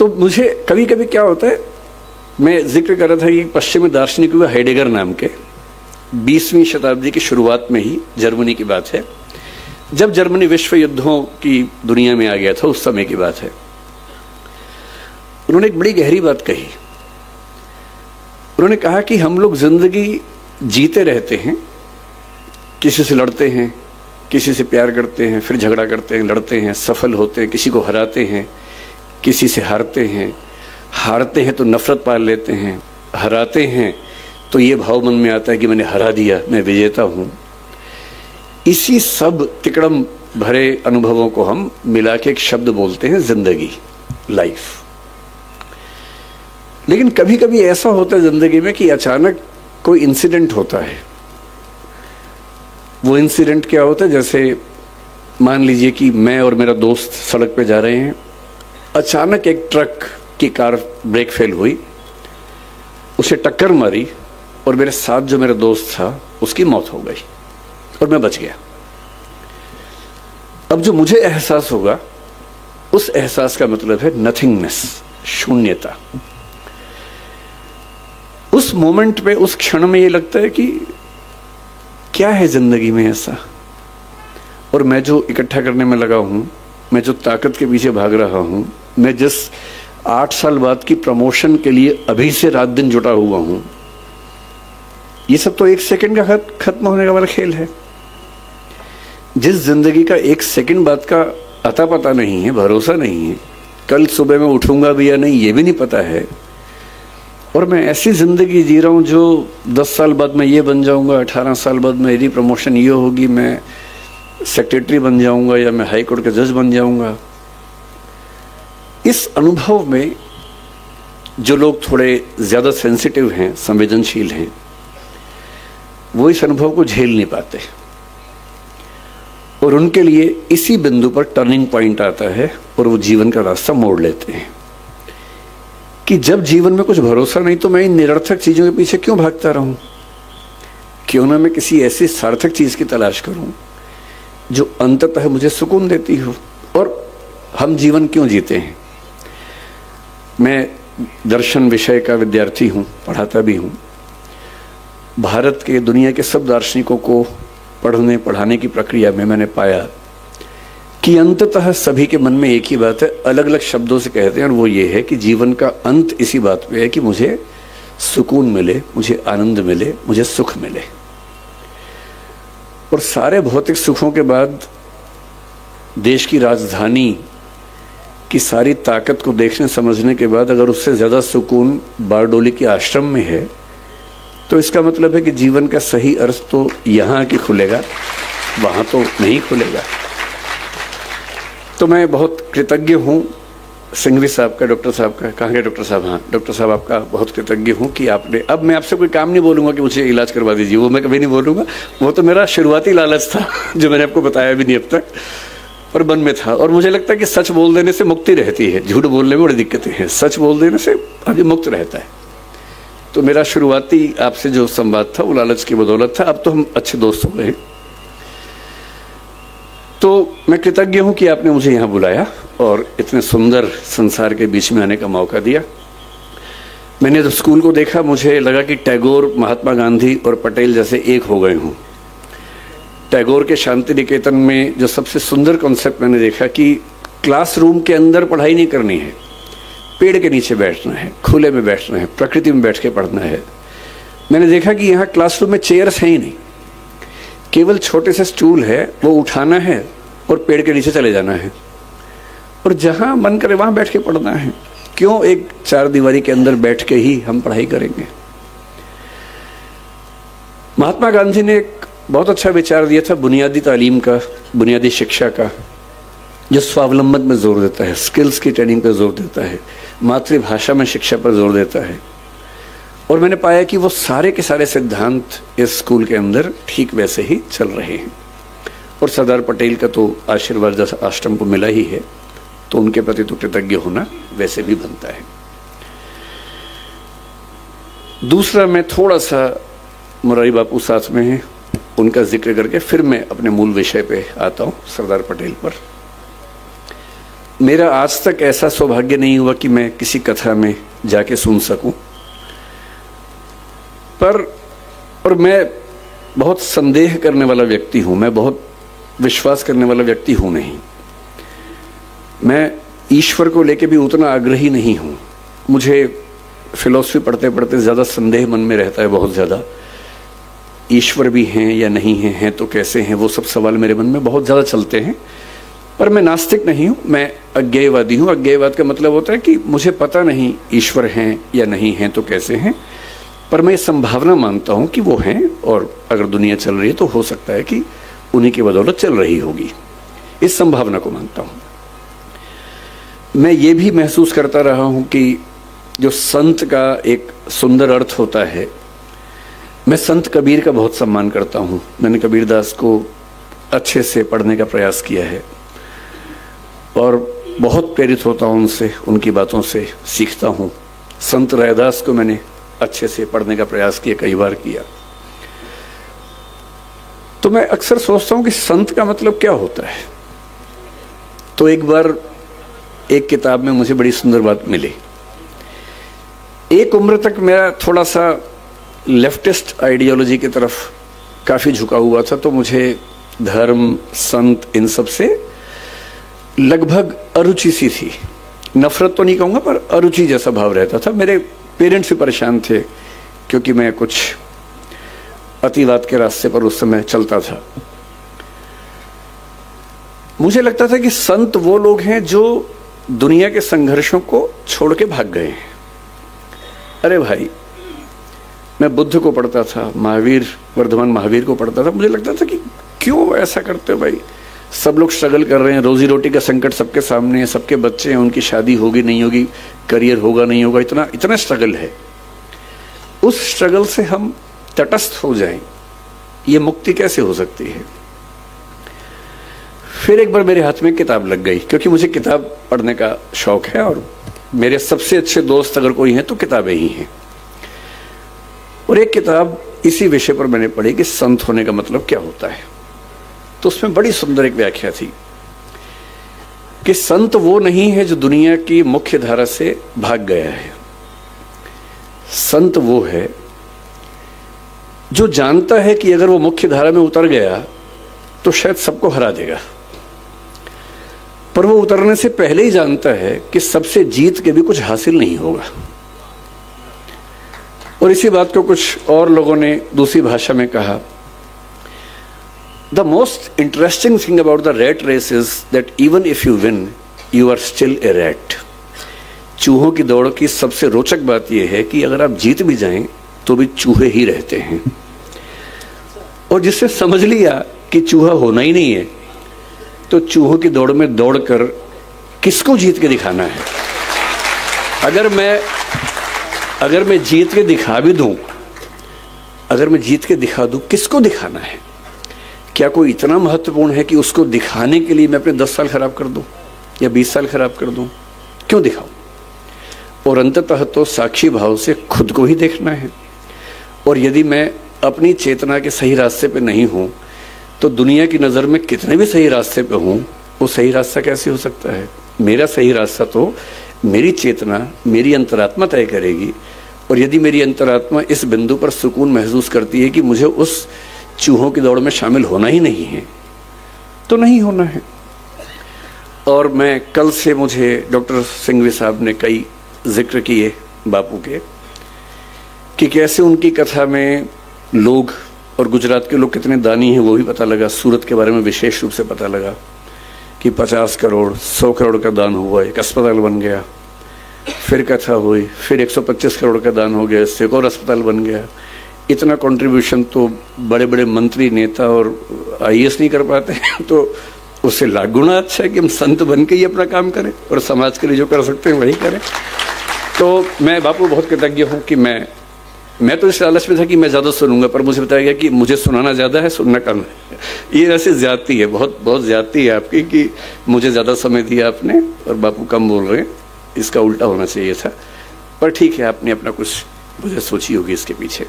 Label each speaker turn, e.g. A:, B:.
A: तो मुझे कभी कभी क्या होता है, मैं जिक्र कर रहा था कि पश्चिमी दार्शनिक हुआ हेडेगर नाम के, 20वीं शताब्दी की शुरुआत में ही जर्मनी की बात है, जब जर्मनी विश्व युद्धों की दुनिया में आ गया था, उस समय की बात है। उन्होंने एक बड़ी गहरी बात कही। उन्होंने कहा कि हम लोग जिंदगी जीते रहते हैं, किसी से लड़ते हैं, किसी से प्यार करते हैं, फिर झगड़ा करते हैं, लड़ते हैं, सफल होते हैं, किसी को हराते हैं, किसी से हारते हैं, हारते हैं तो नफरत पाल लेते हैं, हराते हैं तो ये भाव मन में आता है कि मैंने हरा दिया, मैं विजेता हूं। इसी सब तिकड़म भरे अनुभवों को हम मिला के एक शब्द बोलते हैं जिंदगी, लाइफ। लेकिन कभी कभी ऐसा होता है जिंदगी में कि अचानक कोई इंसिडेंट होता है। वो इंसिडेंट क्या होता है, जैसे मान लीजिए कि मैं और मेरा दोस्त सड़क पे जा रहे हैं, अचानक एक ट्रक की कार ब्रेक फेल हुई, उसे टक्कर मारी और मेरे साथ जो मेरा दोस्त था उसकी मौत हो गई और मैं बच गया। अब जो मुझे एहसास होगा, उस एहसास का मतलब है नथिंगनेस, शून्यता। उस मोमेंट पे, उस क्षण में ये लगता है कि क्या है जिंदगी में ऐसा, और मैं जो इकट्ठा करने में लगा हूं, मैं जो ताकत के पीछे भाग रहा हूं, मैं जिस 8 साल बाद की प्रमोशन के लिए अभी से रात दिन जुटा हुआ हूं, ये सब तो 1 सेकंड का खत्म होने का वाला खेल है। जिस जिंदगी का 1 सेकंड बाद का अता पता नहीं है, भरोसा नहीं है, कल सुबह मैं उठूंगा भी या नहीं ये भी नहीं पता है, और मैं ऐसी जिंदगी जी रहा हूं जो 10 साल बाद मैं ये बन जाऊंगा, 18 साल बाद मेरी प्रमोशन ये होगी, मैं सेक्रेटरी बन जाऊंगा या मैं हाई कोर्ट का जज बन जाऊंगा। इस अनुभव में जो लोग थोड़े ज्यादा सेंसिटिव हैं, संवेदनशील हैं, वो इस अनुभव को झेल नहीं पाते, और उनके लिए इसी बिंदु पर टर्निंग पॉइंट आता है और वो जीवन का रास्ता मोड़ लेते हैं कि जब जीवन में कुछ भरोसा नहीं तो मैं इन निरर्थक चीजों के पीछे क्यों भागता रहूं, क्यों ना मैं किसी ऐसी सार्थक चीज की तलाश करूं जो अंततः मुझे सुकून देती हो। और हम जीवन क्यों जीते हैं? मैं दर्शन विषय का विद्यार्थी हूं, पढ़ाता भी हूं। भारत के, दुनिया के सब दार्शनिकों को पढ़ने पढ़ाने की प्रक्रिया में मैंने पाया कि अंततः सभी के मन में एक ही बात है, अलग अलग शब्दों से कहते हैं, और वो ये है कि जीवन का अंत इसी बात पे है कि मुझे सुकून मिले, मुझे आनंद मिले, मुझे सुख मिले। और सारे भौतिक सुखों के बाद देश की राजधानी की सारी ताकत को देखने समझने के बाद अगर उससे ज्यादा सुकून बारडोली के आश्रम में है, तो इसका मतलब है कि जीवन का सही अर्थ तो यहां आके खुलेगा, वहां तो नहीं खुलेगा। तो मैं बहुत कृतज्ञ हूं सिंघवी साहब का, डॉक्टर साहब का। कहाँ गए डॉक्टर साहब? हाँ, डॉक्टर साहब आपका बहुत कृतज्ञ हूं कि आपने, अब मैं आपसे कोई काम नहीं बोलूंगा कि मुझे इलाज करवा दीजिए, वो मैं कभी नहीं बोलूंगा। वो तो मेरा शुरुआती लालच था जो मैंने आपको बताया भी नहीं अब तक, और मन में था। और मुझे लगता है कि सच बोल देने से मुक्ति रहती है, झूठ बोलने में बड़ी दिक्कतें हैं, सच बोल देने से आदमी मुक्त रहता है। तो मेरा शुरुआती आपसे जो संवाद था वो लालच की बदौलत था। अब तो हम अच्छे दोस्त हो गए। तो मैं कृतज्ञ हूं कि आपने मुझे यहां बुलाया और इतने सुंदर संसार के बीच में आने का मौका दिया। मैंने जब स्कूल को देखा, मुझे लगा कि टैगोर, महात्मा गांधी और पटेल जैसे एक हो गए हों। टैगोर के शांति निकेतन में जो सबसे सुंदर कॉन्सेप्ट मैंने देखा कि क्लासरूम के अंदर पढ़ाई नहीं करनी है, पेड़ के नीचे बैठना है, खुले में बैठना है, प्रकृति में बैठ के पढ़ना है। मैंने देखा कि यहाँ क्लासरूम में चेयर्स हैं ही नहीं, केवल छोटे से स्टूल है, वो उठाना है और पेड़ के नीचे चले जाना है, और जहां मन करे वहां बैठ के पढ़ना है। क्यों एक 4 दीवारी के अंदर बैठ के ही हम पढ़ाई करेंगे? महात्मा गांधी ने एक बहुत अच्छा विचार दिया था बुनियादी तालीम का, बुनियादी शिक्षा का, जो स्वावलंबन में जोर देता है, स्किल्स की ट्रेनिंग पर जोर देता है, मातृभाषा में शिक्षा पर जोर देता है। और मैंने पाया कि वो सारे के सारे सिद्धांत इस स्कूल के अंदर ठीक वैसे ही चल रहे हैं। और सरदार पटेल का तो आशीर्वाद आश्रम को मिला ही है, तो उनके प्रति तो कृतज्ञ होना वैसे भी बनता है। दूसरा, मैं थोड़ा सा मुरारी बापू साथ में हैं, उनका जिक्र करके फिर मैं अपने मूल विषय पे आता हूं, सरदार पटेल पर। मेरा आज तक ऐसा सौभाग्य नहीं हुआ कि मैं किसी कथा में जाके सुन सकूं, और मैं बहुत संदेह करने वाला व्यक्ति हूं, मैं बहुत विश्वास करने वाला व्यक्ति हूं नहीं। मैं ईश्वर को लेके भी उतना आग्रही नहीं हूं। मुझे फिलॉसफी पढ़ते पढ़ते ज़्यादा संदेह मन में रहता है, बहुत ज़्यादा। ईश्वर भी हैं या नहीं हैं तो कैसे हैं, वो सब सवाल मेरे मन में बहुत ज़्यादा चलते हैं। पर मैं नास्तिक नहीं हूँ, मैं अज्ञेयवादी हूँ। अज्ञेयवाद का मतलब होता है कि मुझे पता नहीं ईश्वर हैं या नहीं हैं तो कैसे हैं, पर मैं संभावना मानता हूँ कि वो हैं, और अगर दुनिया चल रही है तो हो सकता है कि उन्हीं की बदौलत चल रही होगी। इस संभावना को मानता हूँ। मैं ये भी महसूस करता रहा हूँ कि जो संत का एक सुंदर अर्थ होता है, मैं संत कबीर का बहुत सम्मान करता हूँ। मैंने कबीरदास को अच्छे से पढ़ने का प्रयास किया है और बहुत प्रेरित होता हूँ उनसे, उनकी बातों से सीखता हूँ। संत रैदास को मैंने अच्छे से पढ़ने का प्रयास किया, कई बार किया। तो मैं अक्सर सोचता हूँ कि संत का मतलब क्या होता है। तो एक बार एक किताब में मुझे बड़ी सुंदर बात मिली। एक उम्र तक मेरा थोड़ा सा लेफ्टिस्ट आइडियोलॉजी की तरफ काफ़ी झुका हुआ था, तो मुझे धर्म, संत, इन सब से लगभग अरुचि सी थी। नफरत तो नहीं कहूँगा, पर अरुचि जैसा भाव रहता था। मेरे पेरेंट्स भी परेशान थे क्योंकि मैं कुछ अतिवाद के रास्ते पर उस समय चलता था। मुझे लगता था कि संत वो लोग हैं जो दुनिया के संघर्षों को छोड़ के भाग गए हैं। अरे भाई, मैं बुद्ध को पढ़ता था, महावीर, वर्धमान महावीर को पढ़ता था। मुझे लगता था कि क्यों ऐसा करते हो भाई, सब लोग स्ट्रगल कर रहे हैं, रोजी रोटी का संकट सबके सामने है, सबके बच्चे हैं, उनकी शादी होगी नहीं होगी, करियर होगा नहीं होगा, इतना इतना स्ट्रगल है। उस स्ट्रगल से हम तटस्थ हो जाएं, ये मुक्ति कैसे हो सकती है। फिर एक बार मेरे हाथ में किताब लग गई, क्योंकि मुझे किताब पढ़ने का शौक है और मेरे सबसे अच्छे दोस्त अगर कोई हैं तो किताबें ही हैं। और एक किताब इसी विषय पर मैंने पढ़ी कि संत होने का मतलब क्या होता है। तो उसमें बड़ी सुंदर एक व्याख्या थी कि संत वो नहीं है जो दुनिया की मुख्य धारा से भाग गया है। संत वो है जो जानता है कि अगर वो मुख्य धारा में उतर गया तो शायद सबको हरा देगा, पर वो उतरने से पहले ही जानता है कि सबसे जीत के भी कुछ हासिल नहीं होगा। और इसी बात को कुछ और लोगों ने दूसरी भाषा में कहा, The most interesting thing about the rat race is that even if you win, you are still a rat. चूहों की दौड़ की सबसे रोचक बात यह है कि अगर आप जीत भी जाएं तो भी चूहे ही रहते हैं। और जिससे समझ लिया कि चूहा होना ही नहीं है, तो चूहों की दौड़ में दौड़कर किसको जीत के दिखाना है। अगर मैं जीत के दिखा भी दूं, अगर मैं जीत के दिखा दूं, किसको दिखाना है। क्या कोई इतना महत्वपूर्ण है कि उसको दिखाने के लिए मैं अपने 10 साल खराब कर दूं या 20 साल खराब कर दूं? क्यों दिखाऊं? और अंततः तो साक्षी भाव से खुद को ही देखना है। और यदि मैं अपनी चेतना के सही रास्ते पे नहीं हूं, तो दुनिया की नज़र में कितने भी सही रास्ते पे हूं, वो सही रास्ता कैसे हो सकता है। मेरा सही रास्ता तो मेरी चेतना, मेरी अंतरात्मा तय करेगी। और यदि मेरी अंतरात्मा इस बिंदु पर सुकून महसूस करती है कि मुझे उस चूहों की दौड़ में शामिल होना ही नहीं है, तो नहीं होना है। और मैं कल से, मुझे डॉक्टर सिंघवी साहब ने कई जिक्र किए बापू के, कि कैसे उनकी कथा में लोग, और गुजरात के लोग कितने दानी हैं वो भी पता लगा। सूरत के बारे में विशेष रूप से पता लगा कि 50 करोड़ 100 करोड़ का दान हुआ, एक अस्पताल बन गया। फिर कथा हुई, फिर 125 करोड़ का दान हो गया, इससे एक और अस्पताल बन गया। इतना कंट्रीब्यूशन तो बड़े बड़े मंत्री, नेता और IAS नहीं कर पाते। तो उससे लाख गुना अच्छा है कि हम संत बन के ही अपना काम करें और समाज के लिए जो कर सकते हैं वही करें। तो मैं बापू बहुत कृतज्ञ हूँ कि मैं तो इस लालच में था कि मैं ज़्यादा सुनूंगा, पर मुझे बताया गया कि मुझे सुनाना ज़्यादा है, सुनना कम है। ये वैसे ज्यादती है, बहुत बहुत ज्यादती है आपकी कि मुझे ज़्यादा समय दिया आपने और बापू कम बोल रहे हैं। इसका उल्टा होना चाहिए था, पर ठीक है, आपने अपना कुछ मुझे सोची होगी इसके पीछे।